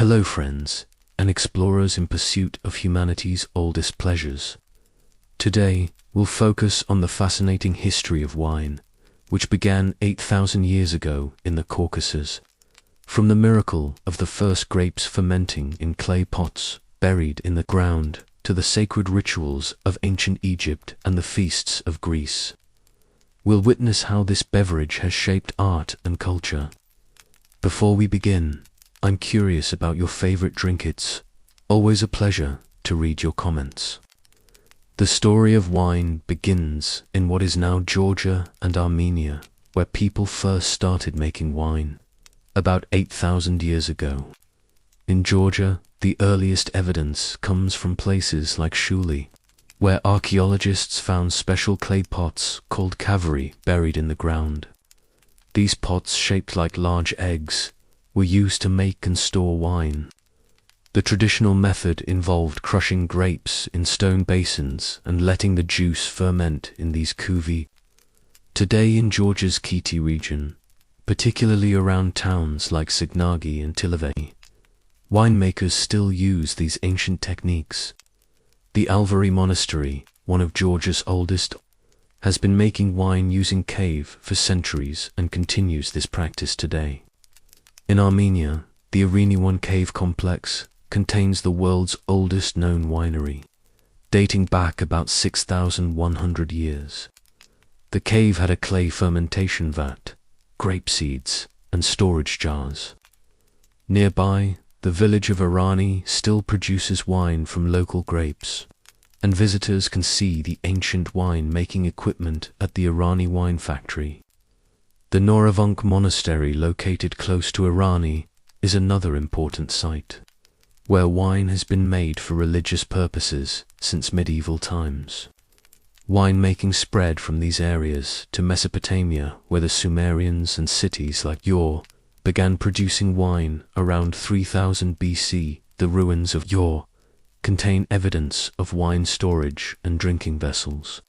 Hello friends, and explorers in pursuit of humanity's oldest pleasures. Today, we'll focus on the fascinating history of wine, which began 8,000 years ago in the Caucasus. From the miracle of the first grapes fermenting in clay pots buried in the ground, to the sacred rituals of ancient Egypt and the feasts of Greece, we'll witness how this beverage has shaped art and culture. Before we begin, I'm curious about your favorite drink. It's always a pleasure to read your comments. The story of wine begins in what is now Georgia and Armenia, where people first started making wine, about 8,000 years ago. In Georgia, the earliest evidence comes from places like Shuli, where archaeologists found special clay pots called kaveri buried in the ground. These pots, shaped like large eggs, were used to make and store wine. The traditional method involved crushing grapes in stone basins and letting the juice ferment in these kuvi. Today in Georgia's Kiti region, particularly around towns like Signagi and Tilaveni, winemakers still use these ancient techniques. The Alvari Monastery, one of Georgia's oldest, has been making wine using cave for centuries and continues this practice today. In Armenia, the Iriniwan cave complex contains the world's oldest known winery, dating back about 6,100 years. The cave had a clay fermentation vat, grape seeds, and storage jars. Nearby, the village of Irani still produces wine from local grapes, and visitors can see the ancient wine-making equipment at the Irani wine factory. The Noravank Monastery, located close to Irani, is another important site, where wine has been made for religious purposes since medieval times. Winemaking spread from these areas to Mesopotamia, where the Sumerians and cities like Ur began producing wine around 3000 BC. The ruins of Ur contain evidence of wine storage and drinking vessels.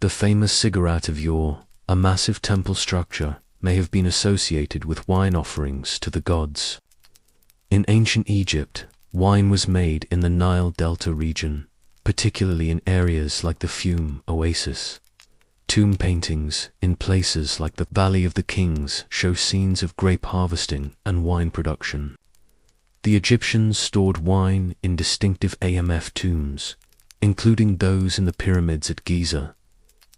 The famous ziggurat of Ur, a massive temple structure, may have been associated with wine offerings to the gods. In ancient Egypt, wine was made in the Nile Delta region, particularly in areas like the Fiume Oasis. Tomb paintings in places like the Valley of the Kings show scenes of grape harvesting and wine production. The Egyptians stored wine in distinctive AMF tombs, including those in the pyramids at Giza.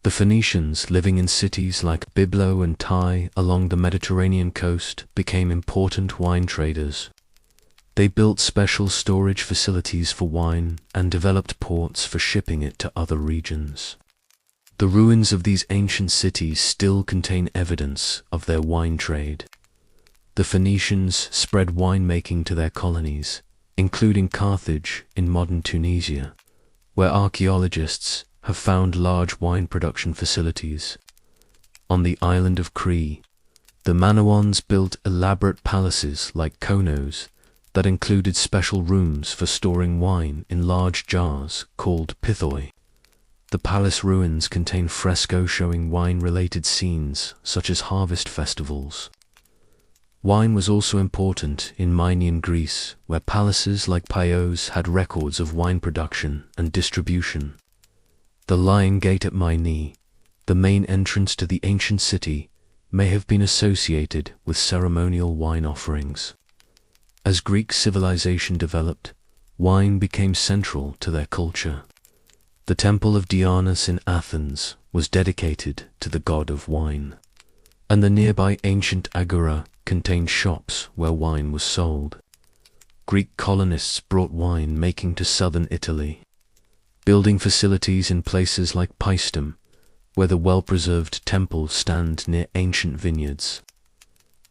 The Phoenicians, living in cities like Byblo and Tai along the Mediterranean coast, became important wine traders. They built special storage facilities for wine and developed ports for shipping it to other regions. The ruins of these ancient cities still contain evidence of their wine trade. The Phoenicians spread winemaking to their colonies, including Carthage in modern Tunisia, where archaeologists have found large wine production facilities. On the island of Crete, the Minoans built elaborate palaces like konos that included special rooms for storing wine in large jars called pithoi. The palace ruins contain frescoes showing wine-related scenes such as harvest festivals. Wine was also important in Minoan Greece, where palaces like Pios had records of wine production and distribution. The Lion Gate at Myni, the main entrance to the ancient city, may have been associated with ceremonial wine offerings. As Greek civilization developed, wine became central to their culture. The temple of Dionysus in Athens was dedicated to the god of wine, and the nearby ancient agora contained shops where wine was sold. Greek colonists brought wine making to southern Italy, building facilities in places like Paestum, where the well-preserved temples stand near ancient vineyards.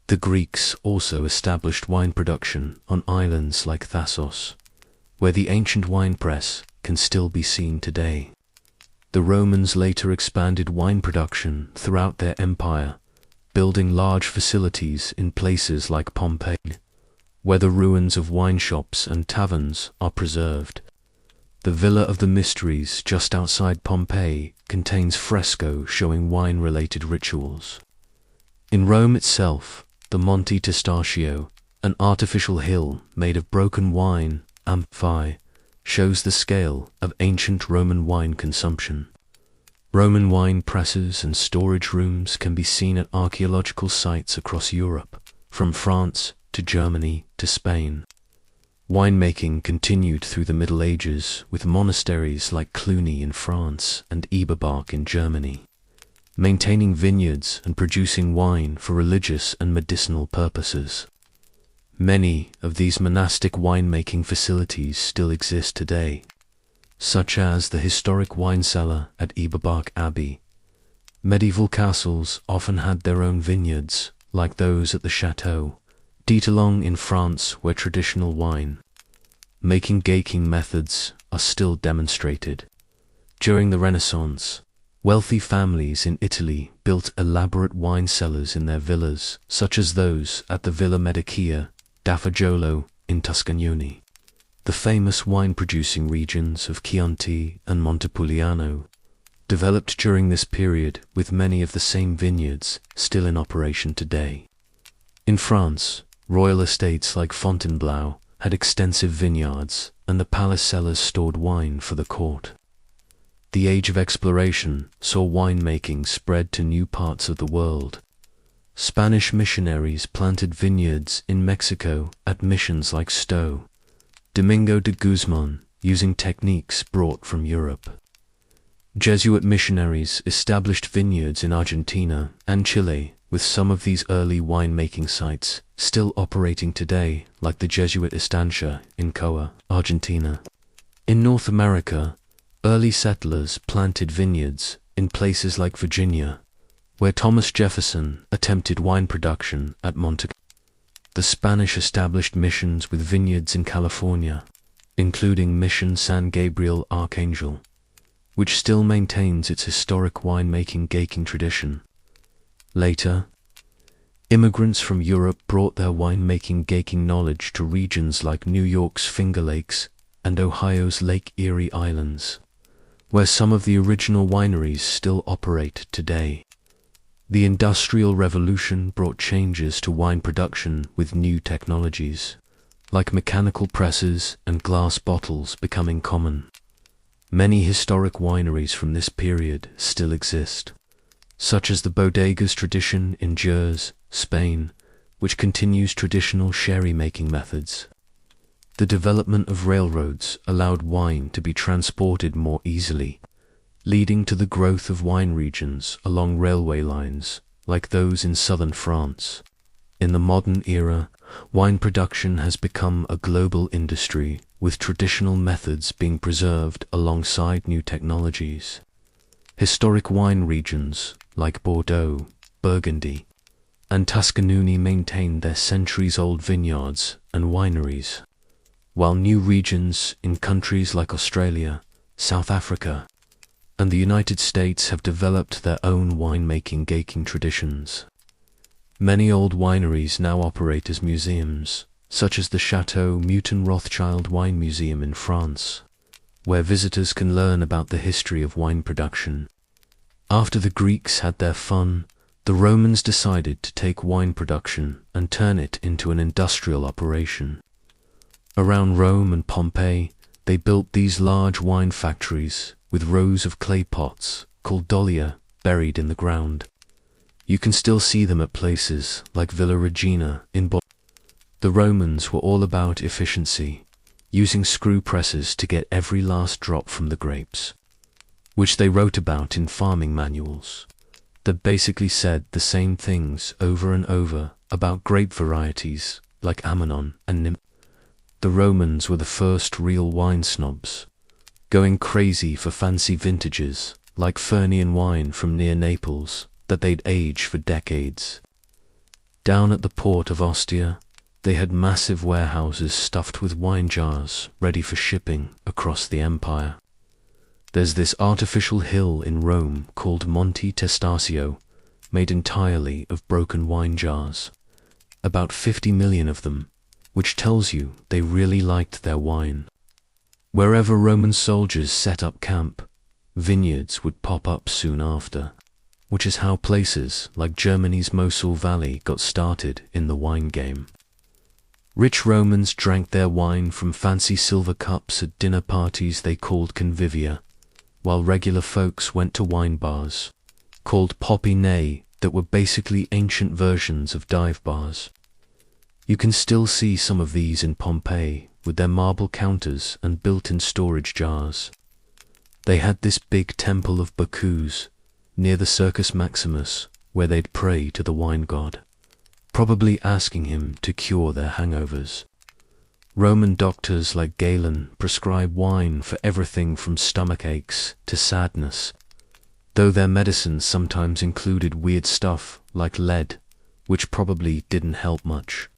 The Greeks also established wine production on islands like Thasos, where the ancient wine press can still be seen today. The Romans later expanded wine production throughout their empire, building large facilities in places like Pompeii, where the ruins of wine shops and taverns are preserved. The Villa of the Mysteries just outside Pompeii contains fresco showing wine-related rituals. In Rome itself, the Monte Testaccio, An artificial hill made of broken wine, amphi, shows the scale of ancient Roman wine consumption. Roman wine presses and storage rooms can be seen at archaeological sites across Europe, from France to Germany to Spain. Winemaking continued through the Middle Ages with monasteries like Cluny in France and Eberbach in Germany, maintaining vineyards and producing wine for religious and medicinal purposes. Many of these monastic winemaking facilities still exist today, such as the historic wine cellar at Eberbach Abbey. Medieval castles often had their own vineyards, like those at the Château d'Étalon in France, where traditional wine making methods are still demonstrated. During the Renaissance, wealthy families in Italy built elaborate wine cellars in their villas, such as those at the Villa Medicea da Fagiolo in Tuscany. The famous wine-producing regions of Chianti and Montepulciano developed during this period, with many of the same vineyards still in operation today. In France, royal estates like Fontainebleau had extensive vineyards, and the palace cellars stored wine for the court. The age of exploration saw winemaking spread to new parts of the world. Spanish missionaries planted vineyards in Mexico at missions like Sto Domingo de Guzman, using techniques brought from Europe. Jesuit missionaries established vineyards in Argentina and Chile, with some of these early winemaking sites still operating today, like the Jesuit estancia in Coa, Argentina. In North America, early settlers planted vineyards in places like Virginia, where Thomas Jefferson attempted wine production at Monte. The Spanish established missions with vineyards in California, including Mission San Gabriel Archangel, which still maintains its historic winemaking tradition. Later, immigrants from Europe brought their winemaking knowledge to regions like New York's Finger Lakes and Ohio's Lake Erie Islands, where some of the original wineries still operate today. The Industrial Revolution brought changes to wine production with new technologies, like mechanical presses and glass bottles becoming common. Many historic wineries from this period still exist, such as the bodegas tradition in Jerez, Spain, which continues traditional sherry-making methods. The development of railroads allowed wine to be transported more easily, leading to the growth of wine regions along railway lines, like those in southern France. In the modern era, wine production has become a global industry, with traditional methods being preserved alongside new technologies. Historic wine regions, like Bordeaux, Burgundy, and Tuscany maintain their centuries-old vineyards and wineries, while new regions in countries like Australia, South Africa, and the United States have developed their own winemaking traditions. Many old wineries now operate as museums, such as the Chateau Mouton Rothschild Wine Museum in France, where visitors can learn about the history of wine production. After the Greeks had their fun, the Romans decided to take wine production and turn it into an industrial operation. Around Rome and Pompeii, they built these large wine factories with rows of clay pots called dolia buried in the ground. You can still see them at places like Villa Regina in Bologna. The Romans were all about efficiency, using screw presses to get every last drop from the grapes, which they wrote about in farming manuals that basically said the same things over and over about grape varieties like Amanon and Nim. The Romans were the first real wine snobs, going crazy for fancy vintages like Fernian wine from near Naples that they'd age for decades. Down at the port of Ostia, they had massive warehouses stuffed with wine jars ready for shipping across the empire. There's this artificial hill in Rome called Monte Testaccio, made entirely of broken wine jars, about 50 million of them, which tells you they really liked their wine. Wherever Roman soldiers set up camp, vineyards would pop up soon after, which is how places like Germany's Mosel Valley got started in the wine game. Rich Romans drank their wine from fancy silver cups at dinner parties they called convivia, while regular folks went to wine bars, called popinae, that were basically ancient versions of dive bars. You can still see some of these in Pompeii, with their marble counters and built-in storage jars. They had this big temple of Bacchus, near the Circus Maximus, where they'd pray to the wine god, probably asking him to cure their hangovers. Roman doctors like Galen prescribed wine for everything from stomach aches to sadness, though their medicines sometimes included weird stuff like lead, which probably didn't help much.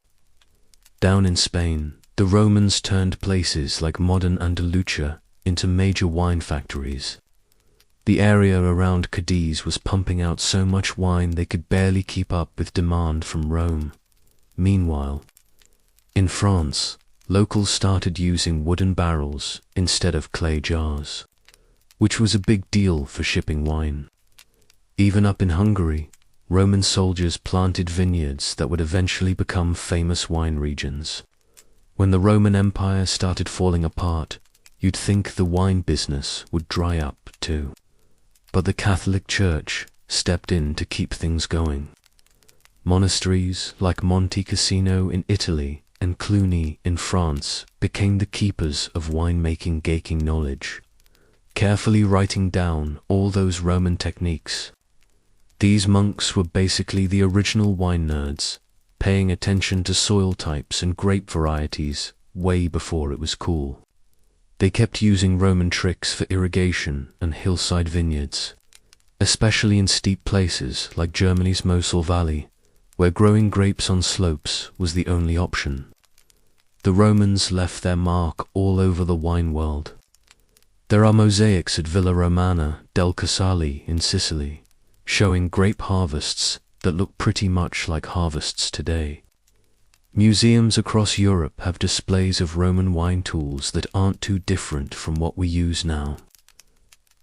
Down in Spain, the Romans turned places like modern Andalusia into major wine factories. The area around Cadiz was pumping out so much wine they could barely keep up with demand from Rome. Meanwhile, in France, locals started using wooden barrels instead of clay jars, which was a big deal for shipping wine. Even up in Hungary, Roman soldiers planted vineyards that would eventually become famous wine regions. When the Roman Empire started falling apart, you'd think the wine business would dry up too. But the Catholic Church stepped in to keep things going. Monasteries like Monte Cassino in Italy and Cluny in France became the keepers of winemaking gaking knowledge, carefully writing down all those Roman techniques. These monks were basically the original wine nerds, paying attention to soil types and grape varieties way before it was cool. They kept using Roman tricks for irrigation and hillside vineyards, especially in steep places like Germany's Mosel Valley, where growing grapes on slopes was the only option. The Romans left their mark all over the wine world. There are mosaics at Villa Romana del Casale in Sicily, showing grape harvests that look pretty much like harvests today. Museums across Europe have displays of Roman wine tools that aren't too different from what we use now.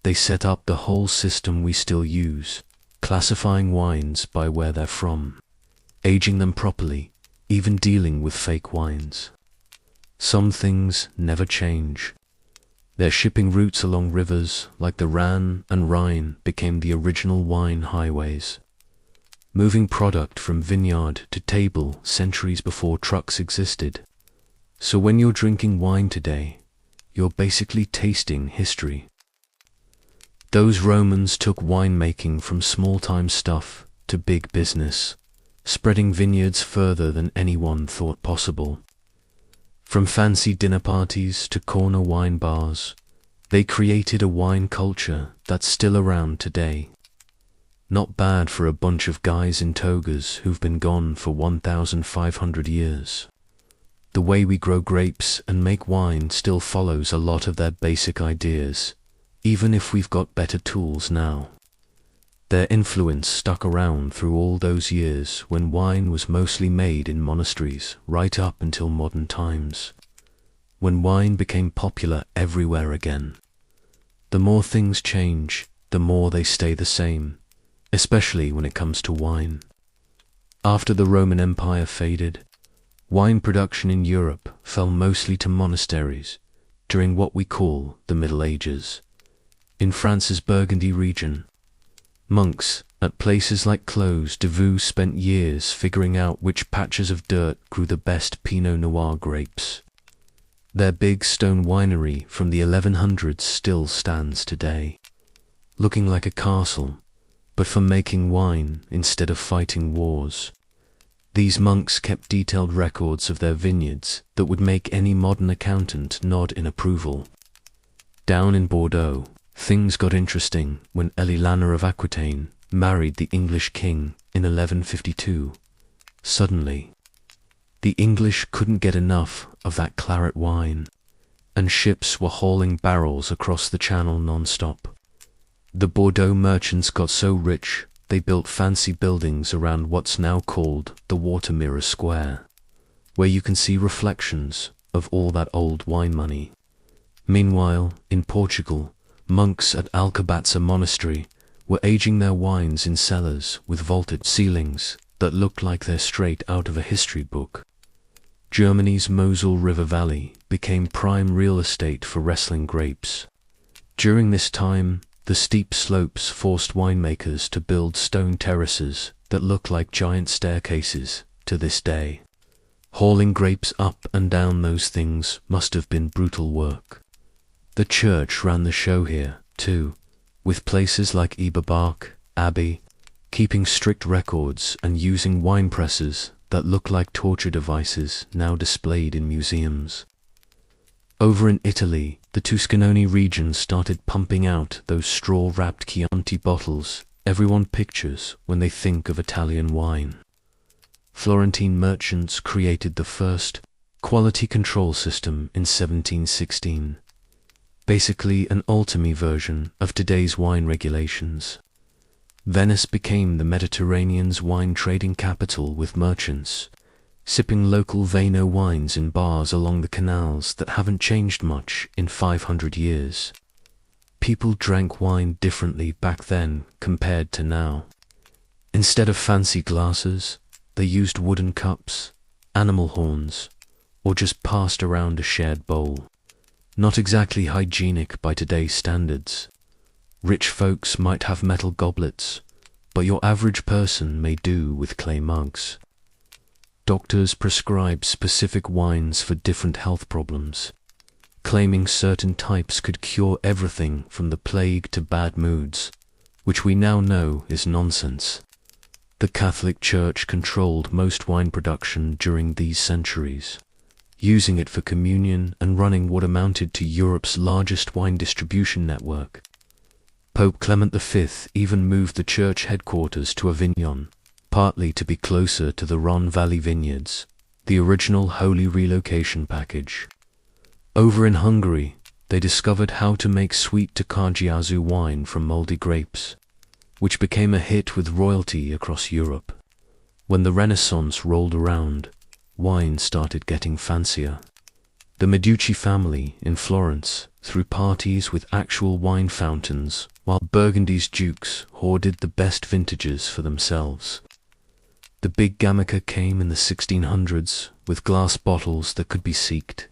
They set up the whole system we still use, classifying wines by where they're from, aging them properly, even dealing with fake wines. Some things never change. Their shipping routes along rivers like the Rhine and Rhine became the original wine highways, moving product from vineyard to table centuries before trucks existed. So when you're drinking wine today, you're basically tasting history. Those Romans took winemaking from small-time stuff to big business, spreading vineyards further than anyone thought possible. From fancy dinner parties to corner wine bars, they created a wine culture that's still around today. Not bad for a bunch of guys in togas who've been gone for 1,500 years. The way we grow grapes and make wine still follows a lot of their basic ideas, even if we've got better tools now. Their influence stuck around through all those years when wine was mostly made in monasteries right up until modern times, when wine became popular everywhere again. The more things change, the more they stay the same, especially when it comes to wine. After the Roman Empire faded, wine production in Europe fell mostly to monasteries during what we call the Middle Ages. In France's Burgundy region, monks at places like Clos de Vaux spent years figuring out which patches of dirt grew the best Pinot Noir grapes. Their big stone winery from the 1100s still stands today, looking like a castle, but for making wine instead of fighting wars. These monks kept detailed records of their vineyards that would make any modern accountant nod in approval. Down in Bordeaux, things got interesting when Elilana of Aquitaine married the English king in 1152. Suddenly, the English couldn't get enough of that claret wine, and ships were hauling barrels across the channel non-stop. The Bordeaux merchants got so rich, they built fancy buildings around what's now called the Water Mirror Square, where you can see reflections of all that old wine money. Meanwhile, in Portugal, monks at Alcobaça Monastery were aging their wines in cellars with vaulted ceilings that looked like they're straight out of a history book. Germany's Mosel River Valley became prime real estate for wrestling grapes. During this time, the steep slopes forced winemakers to build stone terraces that look like giant staircases to this day. Hauling grapes up and down those things must have been brutal work. The church ran the show here, too, with places like Eberbach Abbey keeping strict records and using wine presses that look like torture devices now displayed in museums. Over in Italy, the Tuscanone region started pumping out those straw-wrapped Chianti bottles everyone pictures when they think of Italian wine. Florentine merchants created the first quality control system in 1716, basically an ultime version of today's wine regulations. Venice became the Mediterranean's wine trading capital, with merchants sipping local Vino wines in bars along the canals that haven't changed much in 500 years. People drank wine differently back then compared to now. Instead of fancy glasses, they used wooden cups, animal horns, or just passed around a shared bowl. Not exactly hygienic by today's standards. Rich folks might have metal goblets, but your average person may do with clay mugs. Doctors prescribe specific wines for different health problems, claiming certain types could cure everything from the plague to bad moods, which we now know is nonsense. The Catholic Church controlled most wine production during these centuries, using it for communion and running what amounted to Europe's largest wine distribution network. Pope Clement V even moved the church headquarters to Avignon, partly to be closer to the Rhone Valley vineyards, the original Holy Relocation package. Over in Hungary, they discovered how to make sweet Tokaj wine from moldy grapes, which became a hit with royalty across Europe. When the Renaissance rolled around, wine started getting fancier. The Medici family in Florence threw parties with actual wine fountains, while Burgundy's dukes hoarded the best vintages for themselves. The big Gamma came in the 1600s with glass bottles that could be seeked,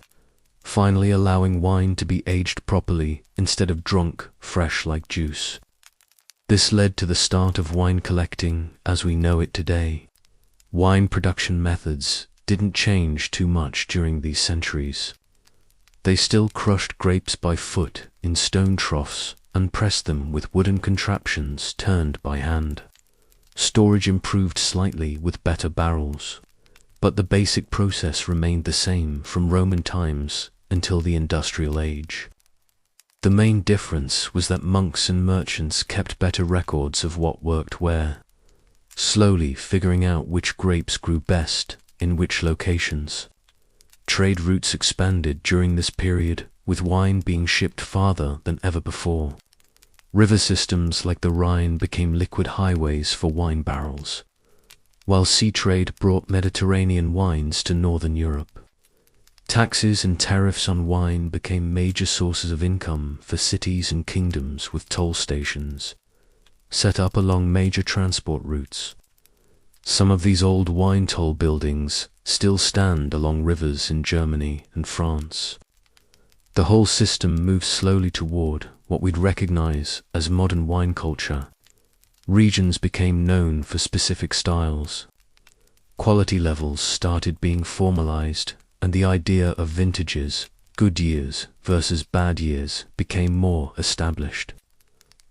finally allowing wine to be aged properly instead of drunk fresh like juice. This led to the start of wine collecting as we know it today. Wine production methods didn't change too much during these centuries. They still crushed grapes by foot in stone troughs and pressed them with wooden contraptions turned by hand. Storage improved slightly with better barrels, but the basic process remained the same from Roman times until the Industrial Age. The main difference was that monks and merchants kept better records of what worked where, slowly figuring out which grapes grew best in which locations. Trade routes expanded during this period, with wine being shipped farther than ever before. River systems like the Rhine became liquid highways for wine barrels, while sea trade brought Mediterranean wines to northern Europe. Taxes and tariffs on wine became major sources of income for cities and kingdoms, with toll stations set up along major transport routes. Some of these old wine toll buildings still stand along rivers in Germany and France. The whole system moved slowly toward what we'd recognize as modern wine culture. Regions became known for specific styles. Quality levels started being formalized, and the idea of vintages, good years versus bad years, became more established.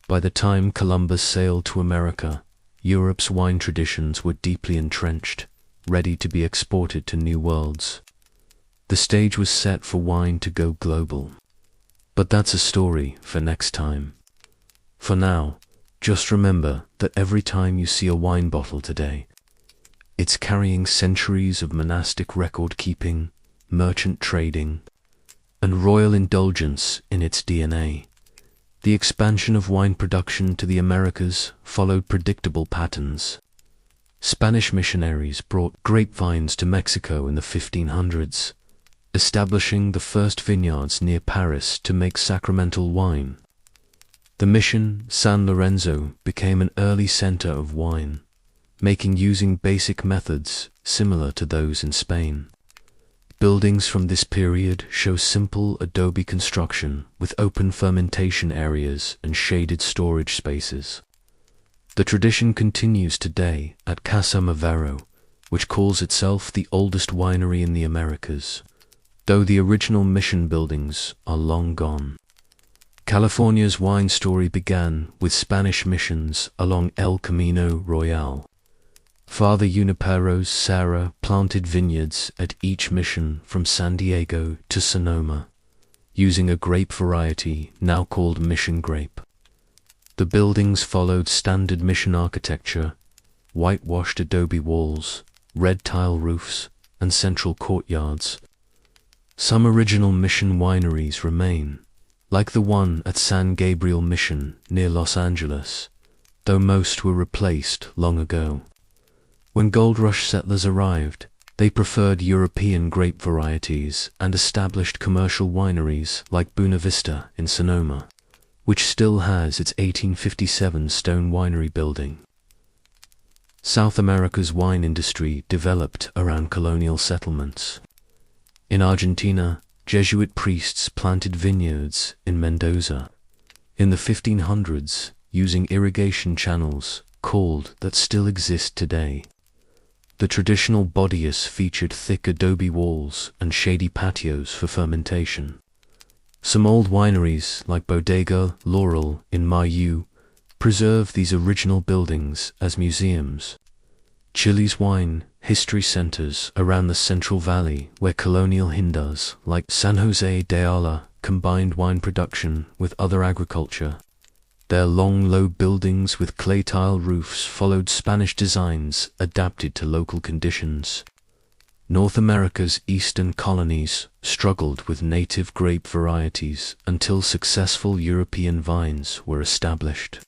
By the time Columbus sailed to America, Europe's wine traditions were deeply entrenched, ready to be exported to new worlds. The stage was set for wine to go global. But that's a story for next time. For now, just remember that every time you see a wine bottle today, it's carrying centuries of monastic record-keeping, merchant trading, and royal indulgence in its DNA. The expansion of wine production to the Americas followed predictable patterns. Spanish missionaries brought grapevines to Mexico in the 1500s, establishing the first vineyards near Paris to make sacramental wine. The mission San Lorenzo became an early center of wine, making using basic methods similar to those in Spain. Buildings from this period show simple adobe construction with open fermentation areas and shaded storage spaces. The tradition continues today at Casa Madero, which calls itself the oldest winery in the Americas, though the original mission buildings are long gone. California's wine story began with Spanish missions along El Camino Royal. Father Junipero's Serra planted vineyards at each mission from San Diego to Sonoma, using a grape variety now called mission grape. The buildings followed standard mission architecture, whitewashed adobe walls, red tile roofs, and central courtyards. Some original mission wineries remain, like the one at San Gabriel Mission near Los Angeles, though most were replaced long ago. When Gold Rush settlers arrived, they preferred European grape varieties and established commercial wineries like Buena Vista in Sonoma, which still has its 1857 stone winery building. South America's wine industry developed around colonial settlements. In Argentina, Jesuit priests planted vineyards in Mendoza. In the 1500s, using irrigation channels called that still exist today. The traditional bodies featured thick adobe walls and shady patios for fermentation. Some old wineries, like Bodega Laurel in Mayu, preserve these original buildings as museums. Chile's wine history centers around the Central Valley, where colonial hindas like San Jose de Ala combined wine production with other agriculture. Their long, low buildings with clay tile roofs followed Spanish designs adapted to local conditions. North America's eastern colonies struggled with native grape varieties until successful European vines were established.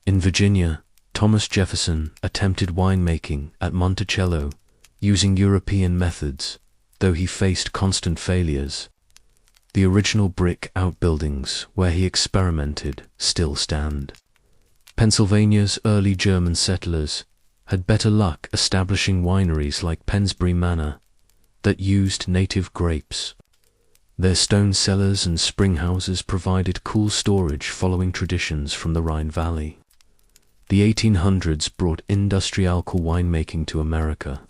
In Virginia, Thomas Jefferson attempted winemaking at Monticello using European methods, though he faced constant failures. The original brick outbuildings where he experimented still stand. Pennsylvania's early German settlers had better luck establishing wineries like Pensbury Manor that used native grapes. Their stone cellars and springhouses provided cool storage following traditions from the Rhine Valley. The 1800s brought industrial winemaking to America.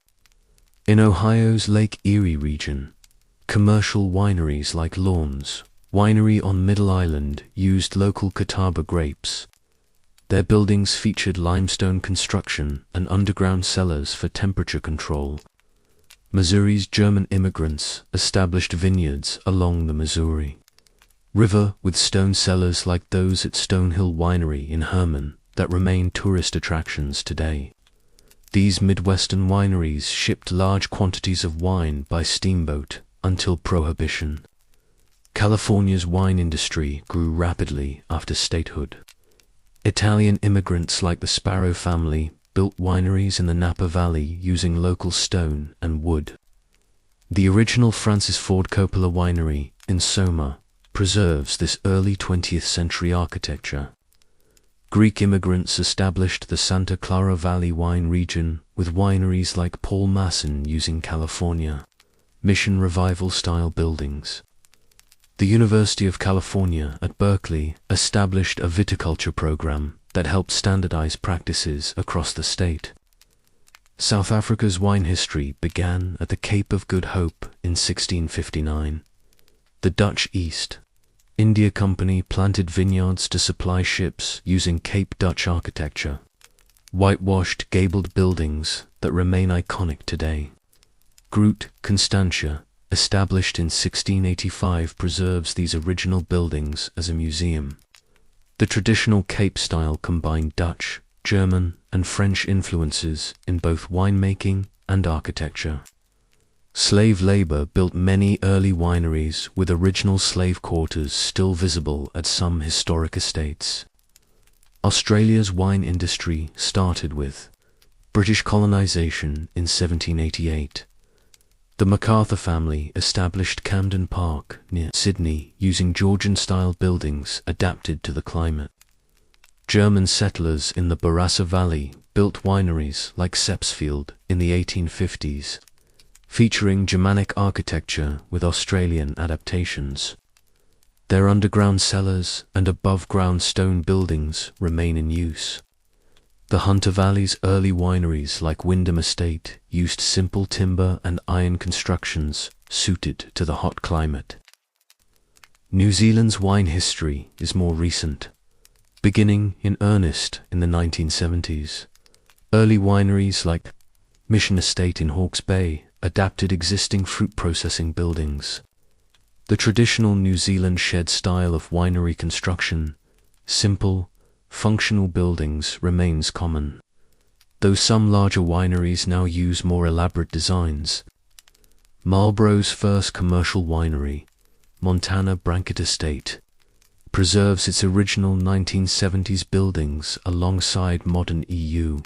In Ohio's Lake Erie region, commercial wineries like Lawns Winery on Middle Island used local Catawba grapes. Their buildings featured limestone construction and underground cellars for temperature control. Missouri's German immigrants established vineyards along the Missouri River with stone cellars like those at Stonehill Winery in Herman that remain tourist attractions today. These Midwestern wineries shipped large quantities of wine by steamboat until Prohibition. California's wine industry grew rapidly after statehood. Italian immigrants like the Sparrow family built wineries in the Napa Valley using local stone and wood. The original Francis Ford Coppola Winery in Soma preserves this early 20th century architecture. Greek immigrants established the Santa Clara Valley wine region with wineries like Paul Masson using California Mission Revival-style buildings. The University of California at Berkeley established a viticulture program that helped standardize practices across the state. South Africa's wine history began at the Cape of Good Hope in 1659. The Dutch East India Company planted vineyards to supply ships using Cape Dutch architecture, whitewashed gabled buildings that remain iconic today. Groot Constantia, established in 1685, preserves these original buildings as a museum. The traditional Cape style combined Dutch, German, and French influences in both winemaking and architecture. Slave labor built many early wineries with original slave quarters still visible at some historic estates. Australia's wine industry started with British colonization in 1788. The MacArthur family established Camden Park near Sydney using Georgian-style buildings adapted to the climate. German settlers in the Barossa Valley built wineries like Sepsfield in the 1850s. featuring Germanic architecture with Australian adaptations. Their underground cellars and above-ground stone buildings remain in use. The Hunter Valley's early wineries like Wyndham Estate used simple timber and iron constructions suited to the hot climate. New Zealand's wine history is more recent, beginning in earnest in the 1970s. Early wineries like Mission Estate in Hawke's Bay adapted existing fruit processing buildings. The traditional New Zealand shed style of winery construction, simple, functional buildings, remains common, though some larger wineries now use more elaborate designs. Marlborough's first commercial winery, Montana Brankett Estate, preserves its original 1970s buildings alongside modern EU,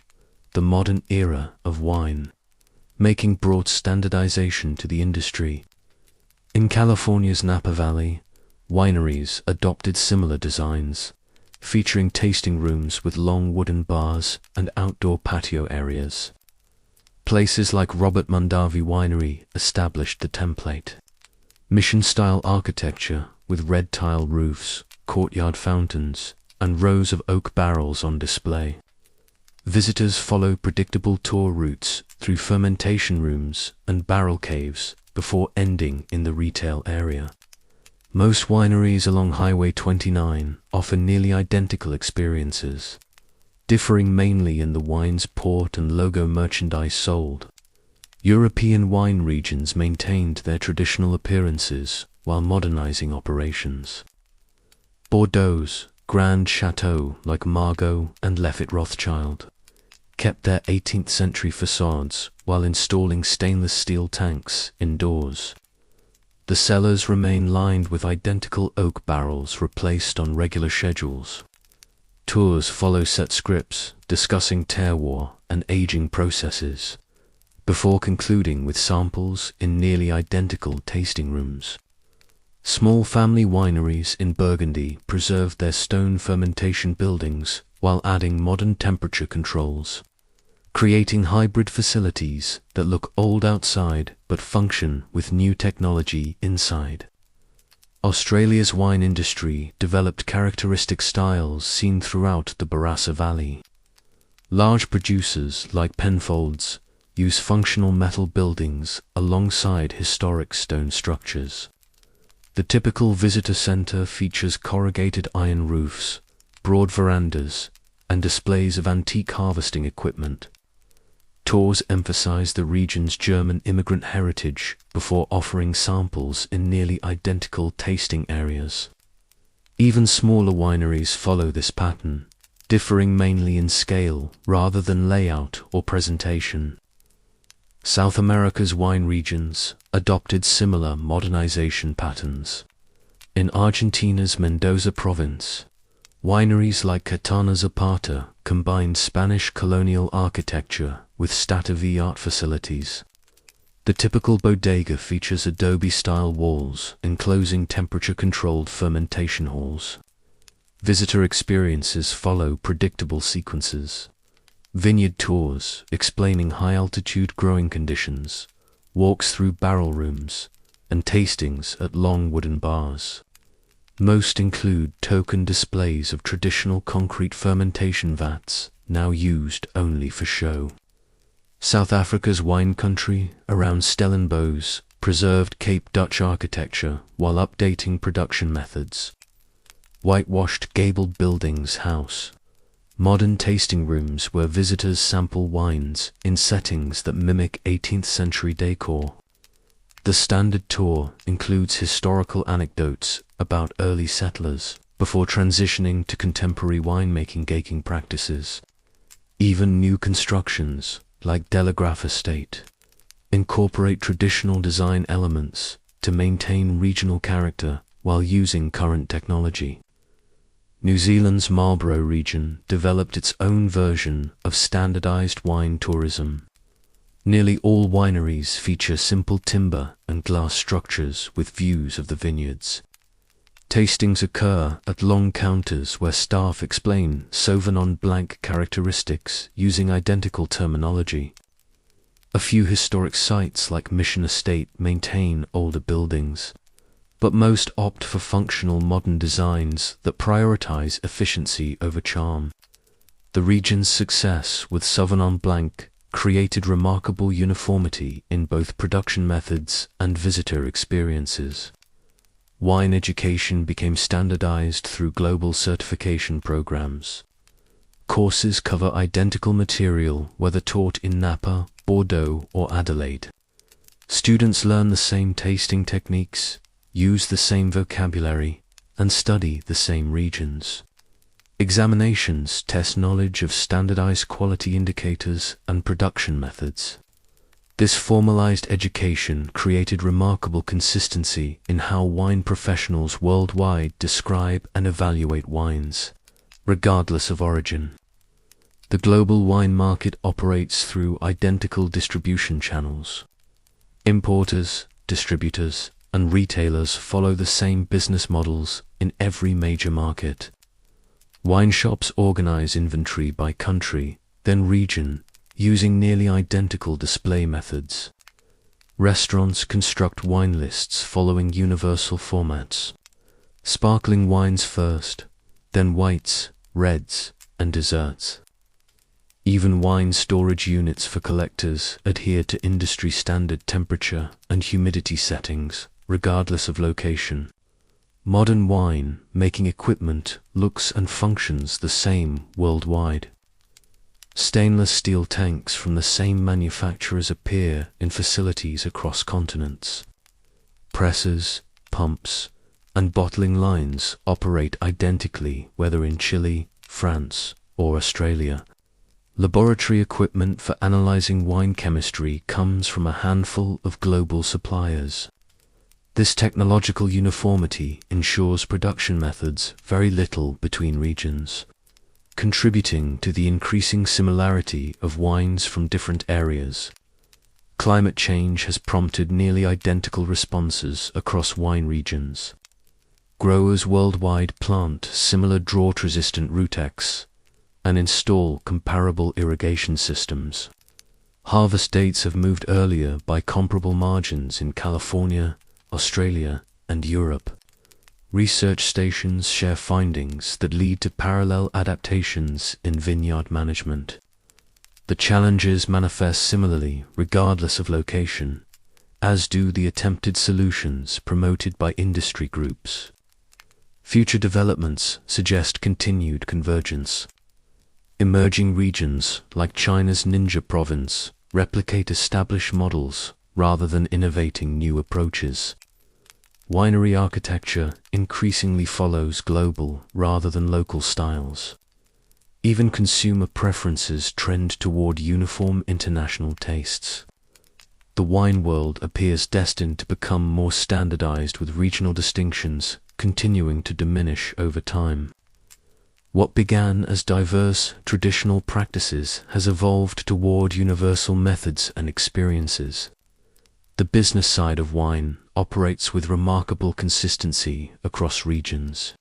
the modern era of wine, making broad standardization to the industry. In California's Napa Valley, wineries adopted similar designs, featuring tasting rooms with long wooden bars and outdoor patio areas. Places like Robert Mondavi Winery established the template. Mission-style architecture with red tile roofs, courtyard fountains, and rows of oak barrels on display. Visitors follow predictable tour routes through fermentation rooms and barrel caves before ending in the retail area. Most wineries along Highway 29 offer nearly identical experiences, differing mainly in the wine's port and logo merchandise sold. European wine regions maintained their traditional appearances while modernizing operations. Bordeaux's grand chateaux like Margaux and Leffe Rothschild kept their 18th century facades while installing stainless steel tanks indoors. The cellars remain lined with identical oak barrels replaced on regular schedules. Tours follow set scripts discussing terroir and aging processes, before concluding with samples in nearly identical tasting rooms. Small family wineries in Burgundy preserved their stone fermentation buildings while adding modern temperature controls, creating hybrid facilities that look old outside but function with new technology inside. Australia's wine industry developed characteristic styles seen throughout the Barossa Valley. Large producers like Penfolds use functional metal buildings alongside historic stone structures. The typical visitor centre features corrugated iron roofs, broad verandas, and displays of antique harvesting equipment. Tours emphasize the region's German immigrant heritage before offering samples in nearly identical tasting areas. Even smaller wineries follow this pattern, differing mainly in scale rather than layout or presentation. South America's wine regions adopted similar modernization patterns. In Argentina's Mendoza province, wineries like Catana Zapata combined Spanish colonial architecture with state-of-the-art facilities. The typical bodega features adobe-style walls enclosing temperature-controlled fermentation halls. Visitor experiences follow predictable sequences. Vineyard tours explaining high-altitude growing conditions, walks through barrel rooms, and tastings at long wooden bars. Most include token displays of traditional concrete fermentation vats, now used only for show. South Africa's wine country around Stellenbosch preserved Cape Dutch architecture while updating production methods. Whitewashed gabled buildings house modern tasting rooms where visitors sample wines in settings that mimic 18th century decor. The standard tour includes historical anecdotes about early settlers before transitioning to contemporary winemaking practices. Even new constructions, like Delagraph Estate, incorporate traditional design elements to maintain regional character while using current technology. New Zealand's Marlborough region developed its own version of standardized wine tourism. Nearly all wineries feature simple timber and glass structures with views of the vineyards. Tastings occur at long counters where staff explain Sauvignon Blanc characteristics using identical terminology. A few historic sites like Mission Estate maintain older buildings, but most opt for functional modern designs that prioritize efficiency over charm. The region's success with Sauvignon Blanc created remarkable uniformity in both production methods and visitor experiences. Wine education became standardized through global certification programs. Courses cover identical material whether taught in Napa, Bordeaux, or Adelaide. Students learn the same tasting techniques, use the same vocabulary, and study the same regions. Examinations test knowledge of standardized quality indicators and production methods. This formalized education created remarkable consistency in how wine professionals worldwide describe and evaluate wines, regardless of origin. The global wine market operates through identical distribution channels. Importers, distributors, and retailers follow the same business models in every major market. Wine shops organize inventory by country, then region, using nearly identical display methods. Restaurants construct wine lists following universal formats. Sparkling wines first, then whites, reds, and desserts. Even wine storage units for collectors adhere to industry-standard temperature and humidity settings, regardless of location. Modern wine-making equipment looks and functions the same worldwide. Stainless steel tanks from the same manufacturers appear in facilities across continents. Presses, pumps, and bottling lines operate identically whether in Chile, France, or Australia. Laboratory equipment for analyzing wine chemistry comes from a handful of global suppliers. This technological uniformity ensures production methods vary little between regions, contributing to the increasing similarity of wines from different areas. Climate change has prompted nearly identical responses across wine regions. Growers worldwide plant similar drought-resistant rootex and install comparable irrigation systems. Harvest dates have moved earlier by comparable margins in California, Australia, and Europe. Research stations share findings that lead to parallel adaptations in vineyard management. The challenges manifest similarly regardless of location, as do the attempted solutions promoted by industry groups. Future developments suggest continued convergence. Emerging regions like China's Ninja province replicate established models rather than innovating new approaches. Winery architecture increasingly follows global rather than local styles. Even consumer preferences trend toward uniform international tastes. The wine world appears destined to become more standardized, with regional distinctions continuing to diminish over time. What began as diverse traditional practices has evolved toward universal methods and experiences. The business side of wine operates with remarkable consistency across regions.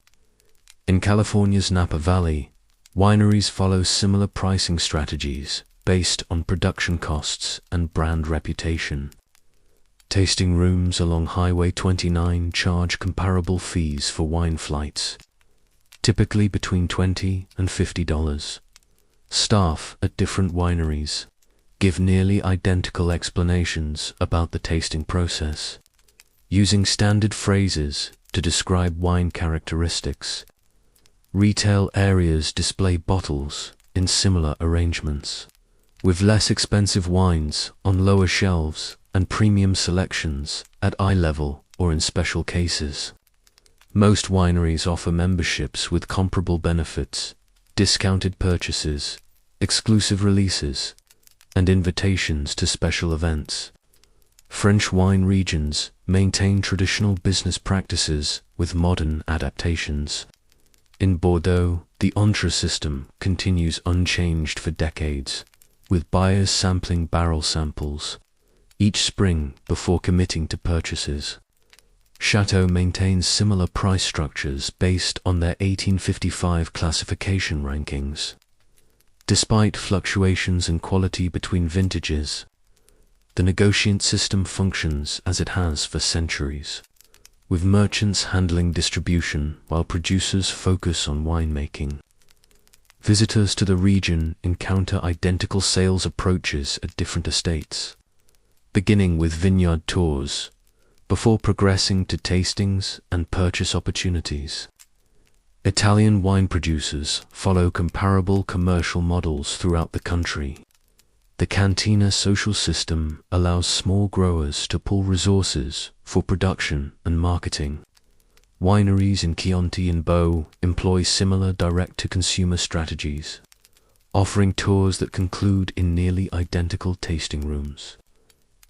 In California's Napa Valley, wineries follow similar pricing strategies based on production costs and brand reputation. Tasting rooms along Highway 29 charge comparable fees for wine flights, typically between $20 and $50. Staff at different wineries give nearly identical explanations about the tasting process, using standard phrases to describe wine characteristics. Retail areas display bottles in similar arrangements, with less expensive wines on lower shelves and premium selections at eye level or in special cases. Most wineries offer memberships with comparable benefits, discounted purchases, exclusive releases, and invitations to special events. French wine regions maintain traditional business practices with modern adaptations. In Bordeaux, the entre system continues unchanged for decades, with buyers sampling barrel samples each spring before committing to purchases. Chateau maintains similar price structures based on their 1855 classification rankings. Despite fluctuations in quality between vintages, The negotiant system functions as it has for centuries, with merchants handling distribution while producers focus on winemaking. Visitors to the region encounter identical sales approaches at different estates, beginning with vineyard tours, before progressing to tastings and purchase opportunities. Italian wine producers follow comparable commercial models throughout the country. The cantina social system allows small growers to pool resources for production and marketing. Wineries in Chianti and Bo employ similar direct-to-consumer strategies, offering tours that conclude in nearly identical tasting rooms.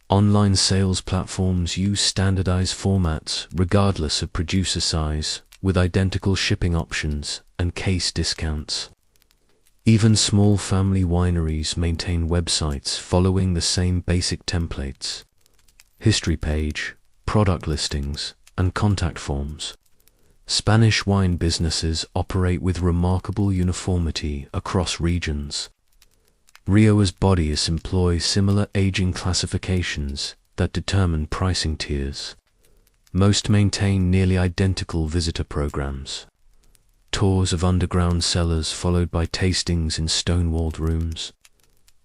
Online sales platforms use standardized formats regardless of producer size, with identical shipping options and case discounts. Even small family wineries maintain websites following the same basic templates: history page, product listings, and contact forms. Spanish wine businesses operate with remarkable uniformity across regions. Rioja's bodies employ similar aging classifications that determine pricing tiers. Most maintain nearly identical visitor programs. Tours of underground cellars followed by tastings in stone-walled rooms.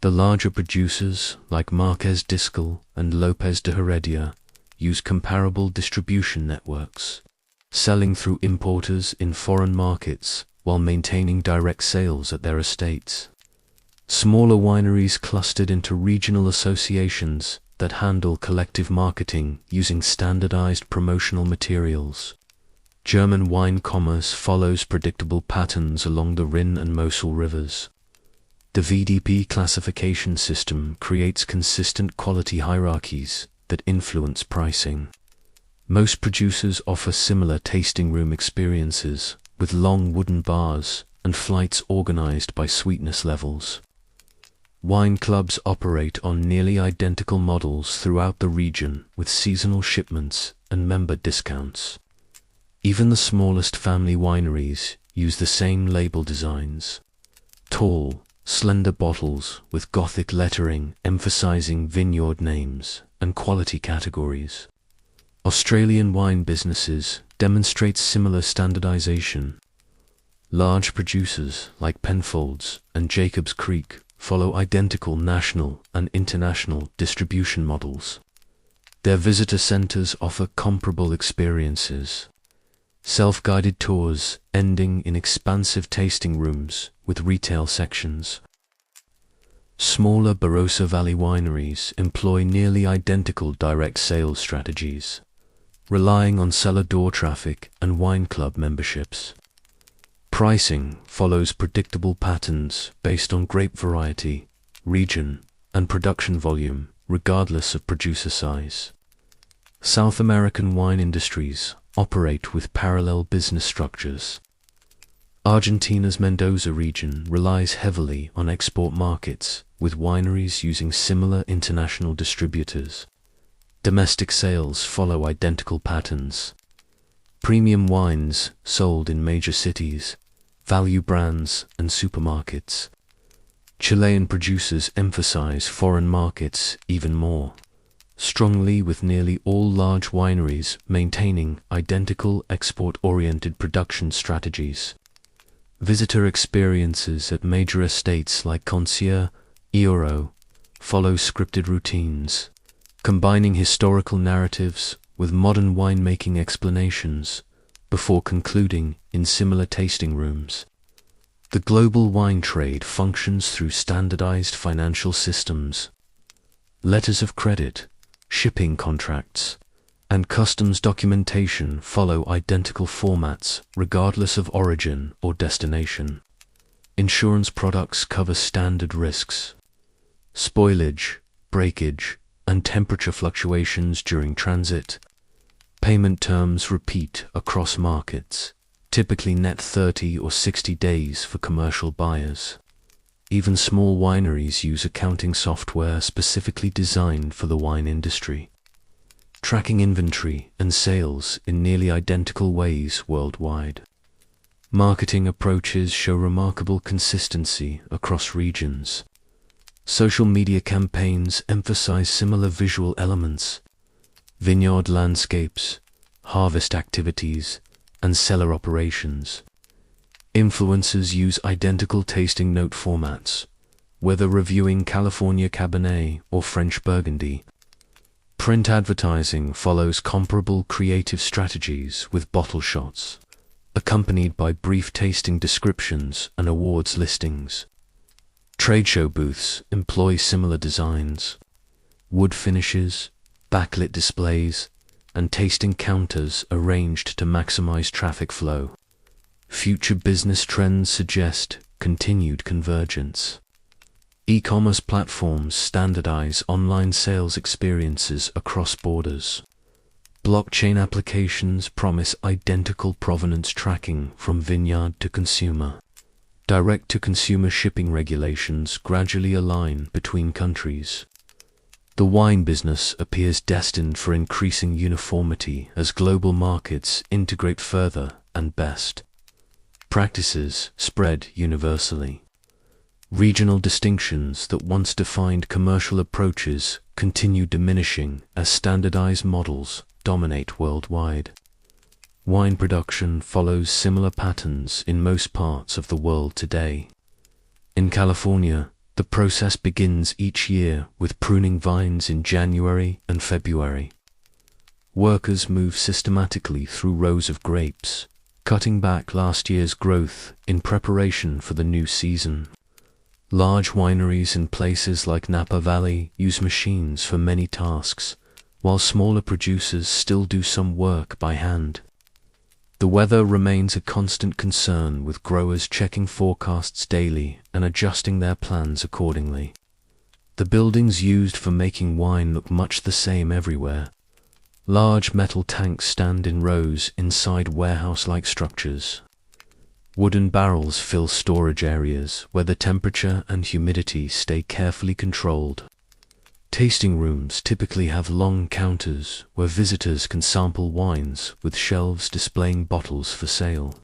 The larger producers, like Marquez Discal and Lopez de Heredia, use comparable distribution networks, selling through importers in foreign markets while maintaining direct sales at their estates. Smaller wineries clustered into regional associations that handle collective marketing using standardized promotional materials. German wine commerce follows predictable patterns along the Rhine and Mosel rivers. The VDP classification system creates consistent quality hierarchies that influence pricing. Most producers offer similar tasting room experiences, with long wooden bars and flights organized by sweetness levels. Wine clubs operate on nearly identical models throughout the region, with seasonal shipments and member discounts. Even the smallest family wineries use the same label designs: tall, slender bottles with Gothic lettering emphasizing vineyard names and quality categories. Australian wine businesses demonstrate similar standardization. Large producers like Penfolds and Jacobs Creek follow identical national and international distribution models. Their visitor centers offer comparable experiences: self-guided tours ending in expansive tasting rooms with retail sections. Smaller Barossa Valley wineries employ nearly identical direct sales strategies, relying on cellar door traffic and wine club memberships. Pricing follows predictable patterns based on grape variety, region, and production volume, regardless of producer size. South American wine industries operate with parallel business structures. Argentina's Mendoza region relies heavily on export markets, with wineries using similar international distributors. Domestic sales follow identical patterns: premium wines sold in major cities, value brands, and supermarkets. Chilean producers emphasize foreign markets even more strongly, with nearly all large wineries maintaining identical export-oriented production strategies. Visitor experiences at major estates like Concierge, Ioro follow scripted routines, combining historical narratives with modern winemaking explanations before concluding in similar tasting rooms. The global wine trade functions through standardized financial systems. Letters of credit, shipping contracts, and customs documentation follow identical formats regardless of origin or destination. Insurance products cover standard risks: spoilage, breakage, and temperature fluctuations during transit. Payment terms repeat across markets, typically net 30 or 60 days for commercial buyers. Even small wineries use accounting software specifically designed for the wine industry, tracking inventory and sales in nearly identical ways worldwide. Marketing approaches show remarkable consistency across regions. Social media campaigns emphasize similar visual elements: vineyard landscapes, harvest activities, and cellar operations. Influencers use identical tasting note formats, whether reviewing California Cabernet or French Burgundy. Print advertising follows comparable creative strategies with bottle shots, accompanied by brief tasting descriptions and awards listings. Trade show booths employ similar designs: wood finishes, backlit displays, and tasting counters arranged to maximize traffic flow. Future business trends suggest continued convergence. E-commerce platforms standardize online sales experiences across borders. Blockchain applications promise identical provenance tracking from vineyard to consumer. Direct-to-consumer shipping regulations gradually align between countries. The wine business appears destined for increasing uniformity as global markets integrate further and best practices spread universally. Regional distinctions that once defined commercial approaches continue diminishing as standardized models dominate worldwide. Wine production follows similar patterns in most parts of the world today. In California, the process begins each year with pruning vines in January and February. Workers move systematically through rows of grapes, cutting back last year's growth in preparation for the new season. Large wineries in places like Napa Valley use machines for many tasks, while smaller producers still do some work by hand. The weather remains a constant concern, with growers checking forecasts daily and adjusting their plans accordingly. The buildings used for making wine look much the same everywhere. Large metal tanks stand in rows inside warehouse-like structures. Wooden barrels fill storage areas where the temperature and humidity stay carefully controlled. Tasting rooms typically have long counters where visitors can sample wines, with shelves displaying bottles for sale.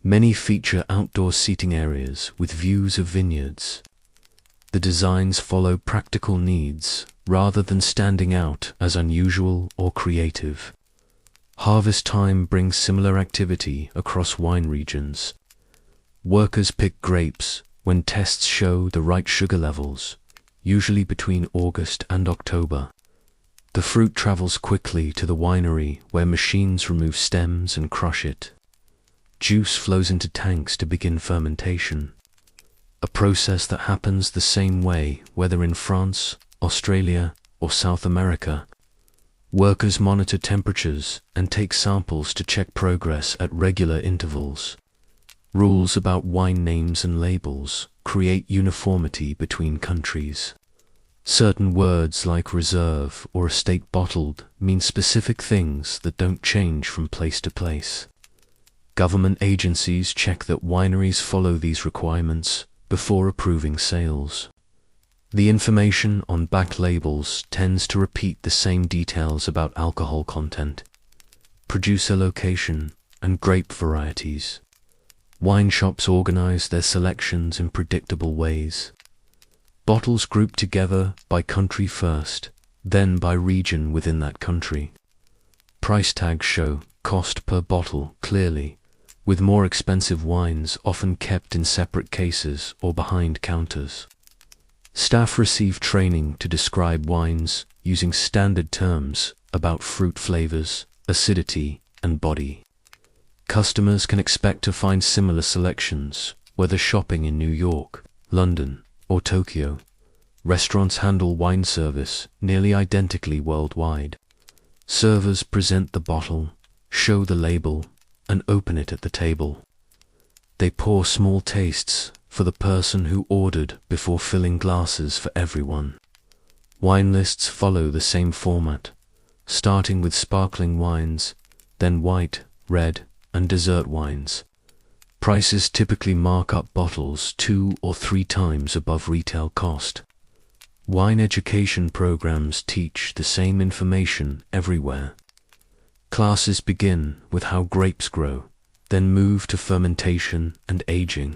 Many feature outdoor seating areas with views of vineyards. The designs follow practical needs rather than standing out as unusual or creative. Harvest time brings similar activity across wine regions. Workers pick grapes when tests show the right sugar levels, usually between August and October. The fruit travels quickly to the winery where machines remove stems and crush it. Juice flows into tanks to begin fermentation, a process that happens the same way whether in France, Australia, or South America. Workers monitor temperatures and take samples to check progress at regular intervals. Rules about wine names and labels create uniformity between countries. Certain words like reserve or estate bottled mean specific things that don't change from place to place. Government agencies check that wineries follow these requirements before approving sales. The information on back labels tends to repeat the same details about alcohol content, producer location, and grape varieties. Wine shops organize their selections in predictable ways. Bottles grouped together by country first, then by region within that country. Price tags show cost per bottle clearly, with more expensive wines often kept in separate cases or behind counters. Staff receive training to describe wines using standard terms about fruit flavors, acidity, and body. Customers can expect to find similar selections, whether shopping in New York, London, or Tokyo. Restaurants handle wine service nearly identically worldwide. Servers present the bottle, show the label, and open it at the table. They pour small tastes for the person who ordered before filling glasses for everyone. Wine lists follow the same format, starting with sparkling wines, then white, red, and dessert wines. Prices typically mark up bottles 2 or 3 times above retail cost. Wine education programs teach the same information everywhere. Classes begin with how grapes grow, then move to fermentation and aging.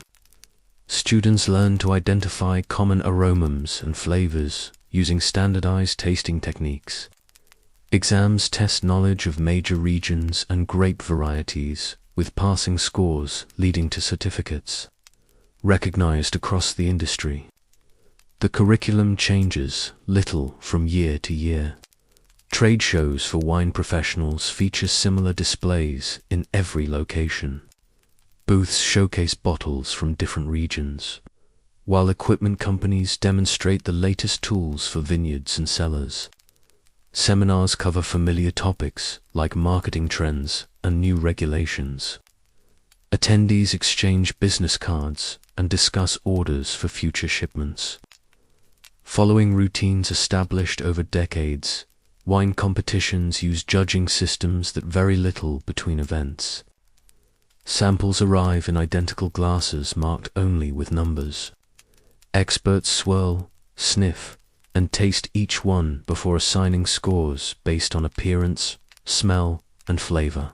Students learn to identify common aromas and flavors using standardized tasting techniques. Exams test knowledge of major regions and grape varieties, with passing scores leading to certificates recognized across the industry. The curriculum changes little from year to year. Trade shows for wine professionals feature similar displays in every location. Booths showcase bottles from different regions, while equipment companies demonstrate the latest tools for vineyards and cellars. Seminars cover familiar topics like marketing trends and new regulations. Attendees exchange business cards and discuss orders for future shipments. Following routines established over decades, wine competitions use judging systems that vary little between events. Samples arrive in identical glasses marked only with numbers. Experts swirl, sniff, and taste each one before assigning scores based on appearance, smell, and flavor.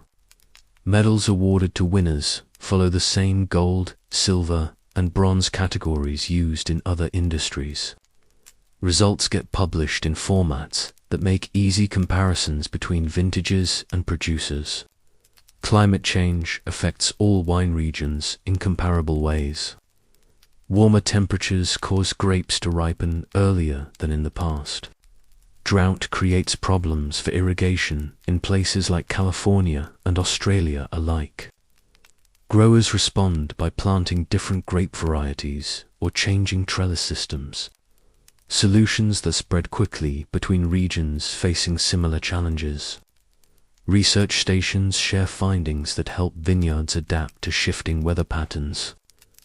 Medals awarded to winners follow the same gold, silver, and bronze categories used in other industries. Results get published in formats that make easy comparisons between vintages and producers. Climate change affects all wine regions in comparable ways. Warmer temperatures cause grapes to ripen earlier than in the past. Drought creates problems for irrigation in places like California and Australia alike. Growers respond by planting different grape varieties or changing trellis systems. Solutions that spread quickly between regions facing similar challenges. Research stations share findings that help vineyards adapt to shifting weather patterns.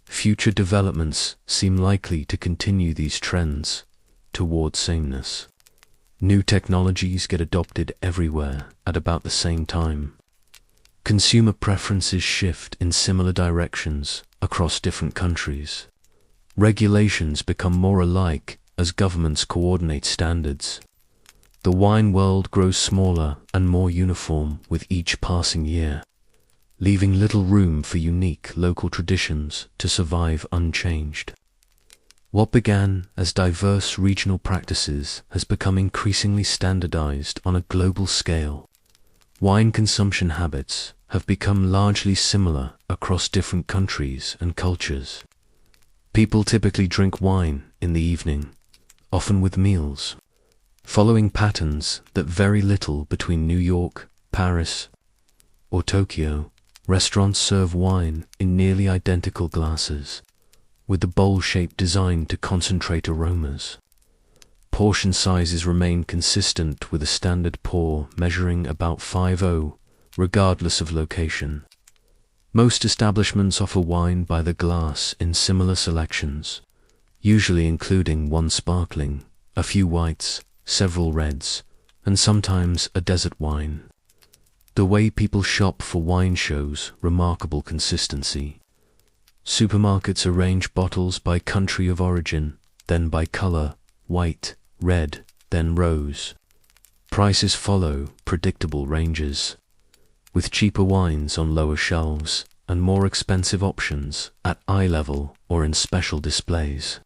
Future developments seem likely to continue these trends toward sameness. New technologies get adopted everywhere at about the same time. Consumer preferences shift in similar directions across different countries. Regulations become more alike as governments coordinate standards. The wine world grows smaller and more uniform with each passing year, leaving little room for unique local traditions to survive unchanged. What began as diverse regional practices has become increasingly standardized on a global scale. Wine consumption habits have become largely similar across different countries and cultures. People typically drink wine in the evening, often with meals, following patterns that vary little between New York, Paris, or Tokyo. Restaurants serve wine in nearly identical glasses, with the bowl shape designed to concentrate aromas. Portion sizes remain consistent with a standard pour measuring about 5-0, regardless of location. Most establishments offer wine by the glass in similar selections, usually including one sparkling, a few whites, several reds, and sometimes a desert wine. The way people shop for wine shows remarkable consistency. Supermarkets arrange bottles by country of origin, then by color, white, red, then rose. Prices follow predictable ranges, with cheaper wines on lower shelves and more expensive options at eye level or in special displays.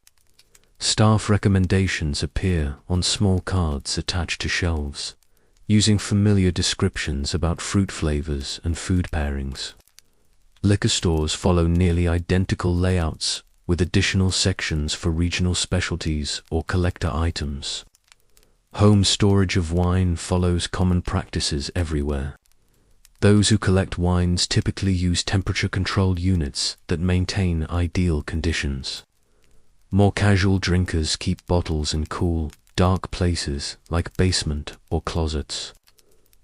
Staff recommendations appear on small cards attached to shelves, using familiar descriptions about fruit flavors and food pairings. Liquor stores follow nearly identical layouts with additional sections for regional specialties or collector items. Home storage of wine follows common practices everywhere. Those who collect wines typically use temperature-controlled units that maintain ideal conditions. More casual drinkers keep bottles in cool, dark places like basement or closets.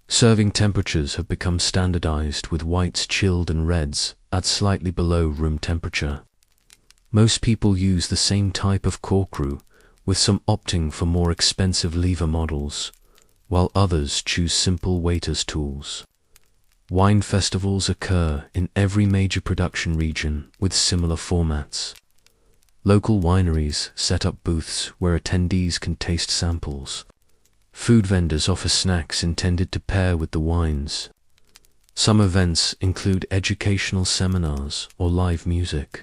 Serving temperatures have become standardized with whites chilled and reds at slightly below room temperature. Most people use the same type of corkscrew, with some opting for more expensive lever models, while others choose simple waiter's tools. Wine festivals occur in every major production region with similar formats. Local wineries set up booths where attendees can taste samples. Food vendors offer snacks intended to pair with the wines. Some events include educational seminars or live music.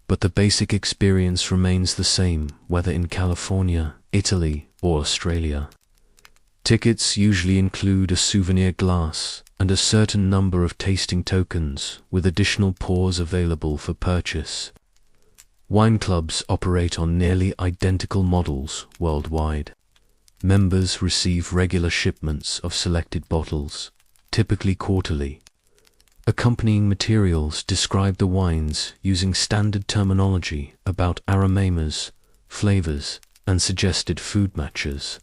but the basic experience remains the same, whether in California, Italy, or Australia. Tickets usually include a souvenir glass and a certain number of tasting tokens, with additional pours available for purchase. Wine clubs operate on nearly identical models worldwide. Members receive regular shipments of selected bottles, typically quarterly. Accompanying materials describe the wines using standard terminology about aromas, flavors, and suggested food matches.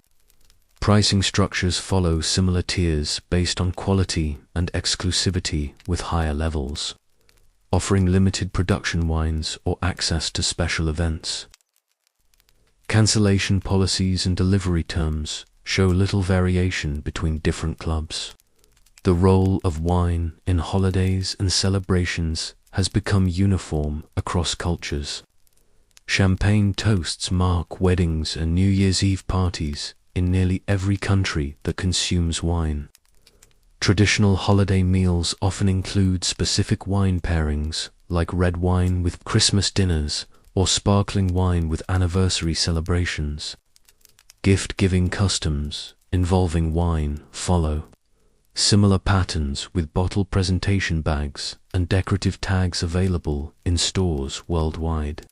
Pricing structures follow similar tiers based on quality and exclusivity, with higher levels offering limited production wines or access to special events. Cancellation policies and delivery terms show little variation between different clubs. The role of wine in holidays and celebrations has become uniform across cultures. Champagne toasts mark weddings and New Year's Eve parties in nearly every country that consumes wine. Traditional holiday meals often include specific wine pairings, like red wine with Christmas dinners or sparkling wine with anniversary celebrations. Gift-giving customs involving wine follow similar patterns, with bottle presentation bags and decorative tags available in stores worldwide.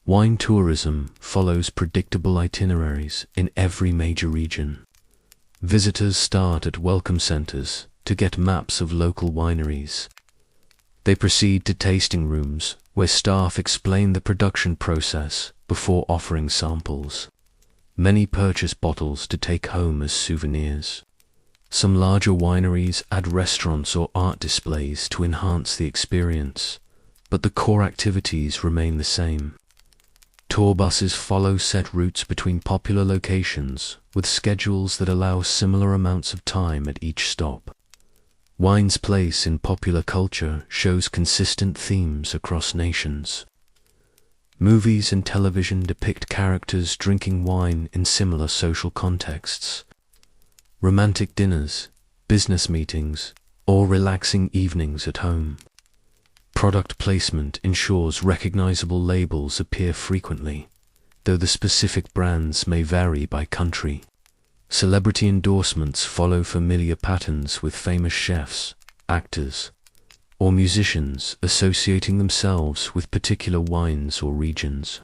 Wine tourism follows predictable itineraries in every major region. Visitors start at welcome centers to get maps of local wineries. They proceed to tasting rooms, where staff explain the production process before offering samples. Many purchase bottles to take home as souvenirs. Some larger wineries add restaurants or art displays to enhance the experience, but the core activities remain the same. Tour buses follow set routes between popular locations, with schedules that allow similar amounts of time at each stop. Wine's place in popular culture shows consistent themes across nations. Movies and television depict characters drinking wine in similar social contexts. Romantic dinners, business meetings, or relaxing evenings at home. Product placement ensures recognizable labels appear frequently, though the specific brands may vary by country. Celebrity endorsements follow familiar patterns, with famous chefs, actors, or musicians associating themselves with particular wines or regions.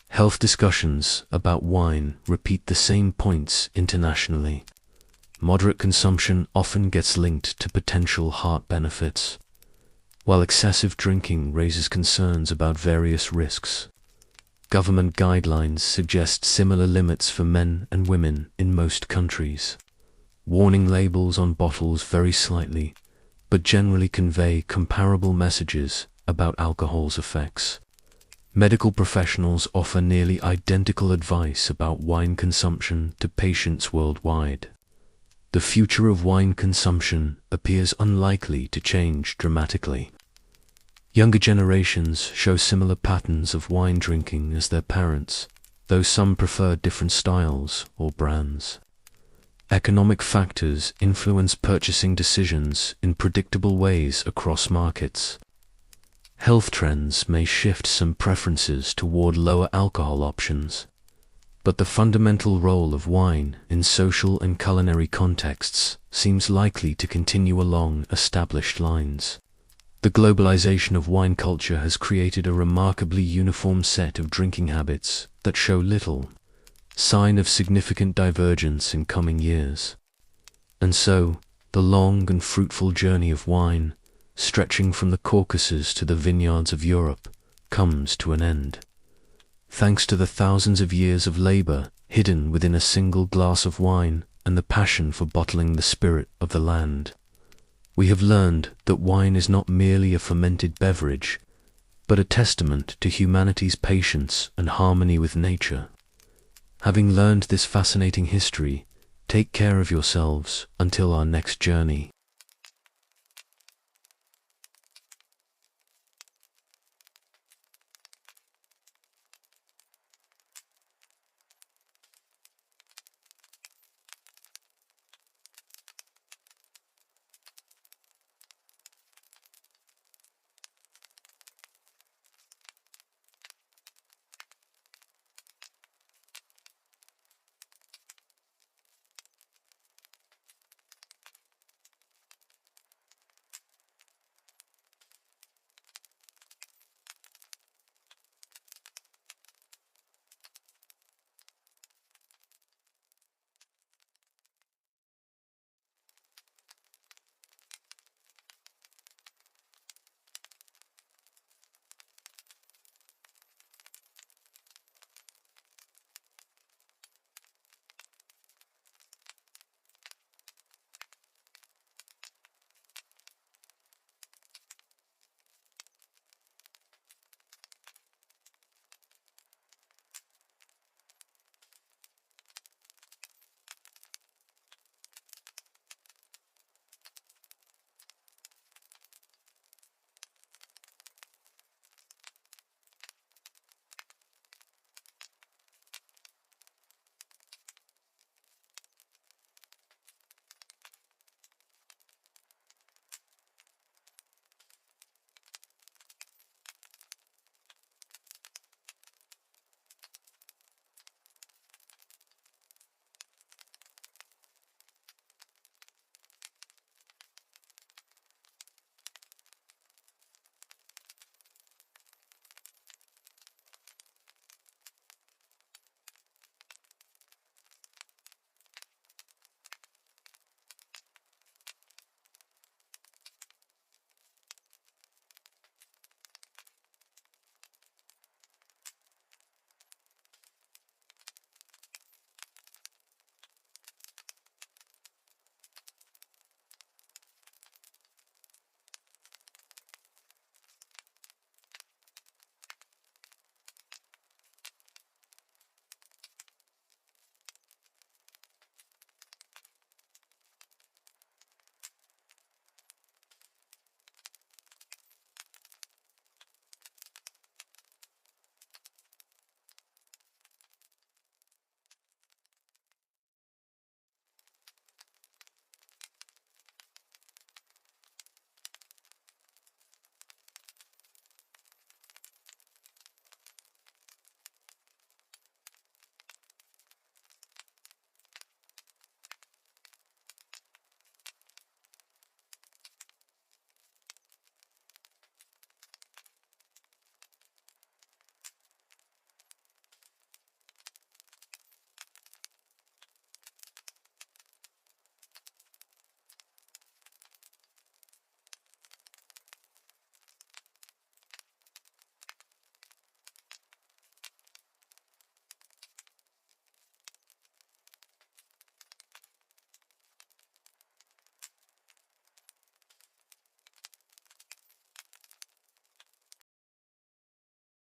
Health discussions about wine repeat the same points internationally. Moderate consumption often gets linked to potential heart benefits, while excessive drinking raises concerns about various risks. Government guidelines suggest similar limits for men and women in most countries. Warning labels on bottles vary slightly, but generally convey comparable messages about alcohol's effects. Medical professionals offer nearly identical advice about wine consumption to patients worldwide. The future of wine consumption appears unlikely to change dramatically. Younger generations show similar patterns of wine drinking as their parents, though some prefer different styles or brands. Economic factors influence purchasing decisions in predictable ways across markets. Health trends may shift some preferences toward lower alcohol options, but the fundamental role of wine in social and culinary contexts seems likely to continue along established lines. The globalization of wine culture has created a remarkably uniform set of drinking habits that show little sign of significant divergence in coming years. And so, the long and fruitful journey of wine, stretching from the Caucasus to the vineyards of Europe, comes to an end. Thanks to the thousands of years of labor hidden within a single glass of wine and the passion for bottling the spirit of the land, we have learned that wine is not merely a fermented beverage, but a testament to humanity's patience and harmony with nature. Having learned this fascinating history, take care of yourselves until our next journey.